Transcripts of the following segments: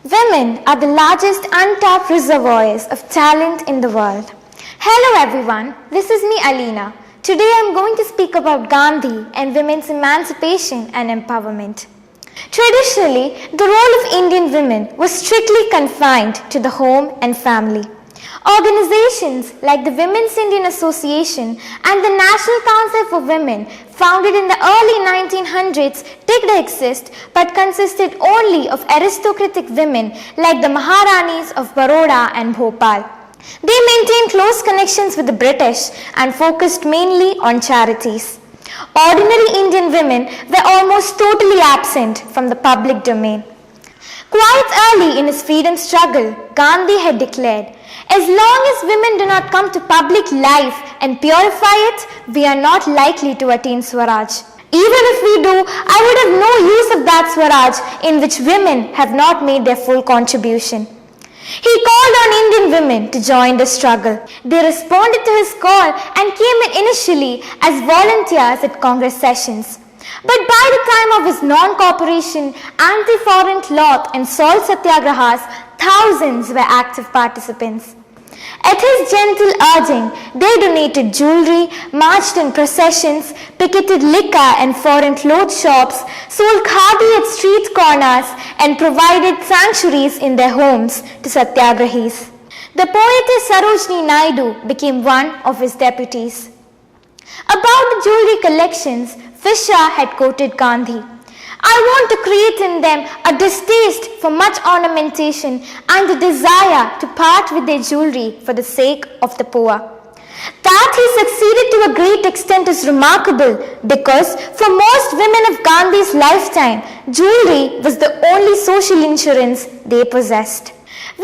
Women are the largest untapped reservoirs of talent in the world. Hello everyone, this is me Alina. Today I am going to speak about Gandhi and women's emancipation and empowerment. Traditionally, the role of Indian women was strictly confined to the home and family. Organizations like the Women's Indian Association and the National Council for Women, founded in the early 1900s, did exist but consisted only of aristocratic women like the Maharanis of Baroda and Bhopal. They maintained close connections with the British and focused mainly on charities. Ordinary Indian women were almost totally absent from the public domain. Quite early in his freedom struggle, Gandhi had declared, "As long as women do not come to public life and purify it, we are not likely to attain Swaraj. Even if we do, I would have no use of that Swaraj in which women have not made their full contribution." He called on Indian women to join the struggle. They responded to his call and came in initially as volunteers at Congress sessions. But by the time of his non-cooperation, anti-foreign cloth and salt satyagrahas, thousands were active participants. At his gentle urging, they donated jewelry, marched in processions, picketed liquor and foreign clothes shops, sold khadi at street corners, and provided sanctuaries in their homes to satyagrahis. The poetess Sarojini Naidu became one of his deputies. About the jewelry collections, Fisher had quoted Gandhi, "I want to create in them a distaste for much ornamentation and a desire to part with their jewelry for the sake of the poor." That he succeeded to a great extent is remarkable because for most women of Gandhi's lifetime, jewelry was the only social insurance they possessed.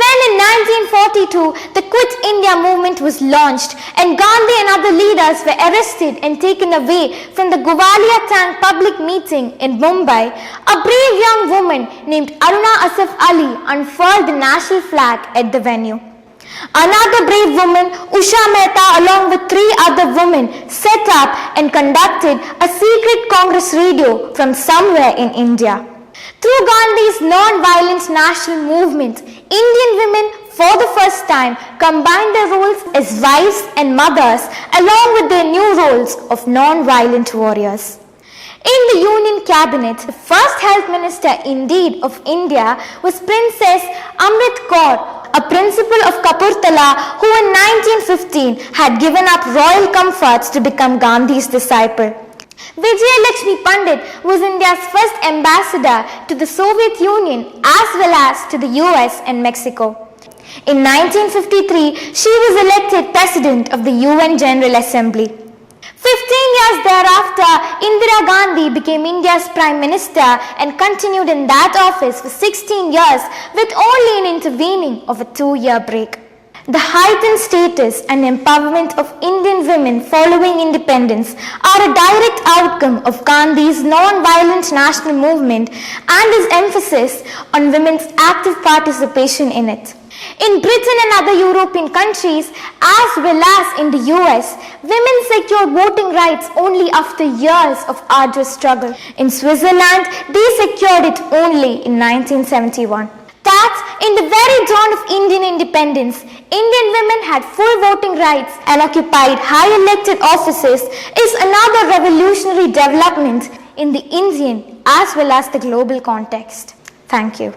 When in 1942 the Quit India movement was launched and Gandhi and other leaders were arrested and taken away from the Govalia Tank public meeting in Mumbai, a brave young woman named Alina S unfurled the national flag at the venue. Another brave woman, Usha Mehta, along with 3 other women, set up and conducted a secret Congress radio from somewhere in India. Through Gandhi's non-violent national movement, Indian women for the first time combined their roles as wives and mothers along with their new roles of non-violent warriors. In the Union Cabinet, the first Health Minister indeed of India was Princess Amrit Kaur, a principal of Kapurthala who in 1915 had given up royal comforts to become Gandhi's disciple. Vijayalakshmi Pandit was India's first ambassador to the Soviet Union as well as to the US and Mexico. In 1953, she was elected President of the UN General Assembly. 15 years thereafter, Indira Gandhi became India's Prime Minister and continued in that office for 16 years with only an intervening of a 2-year break. The heightened status and empowerment of Indian women following independence are a direct outcome of Gandhi's non-violent national movement and his emphasis on women's active participation in it. In Britain and other European countries, as well as in the US, women secured voting rights only after years of arduous struggle. In Switzerland, they secured it only in 1971. That in the very dawn of Indian independence, Indian women had full voting rights and occupied high elected offices is another revolutionary development in the Indian as well as the global context. Thank you.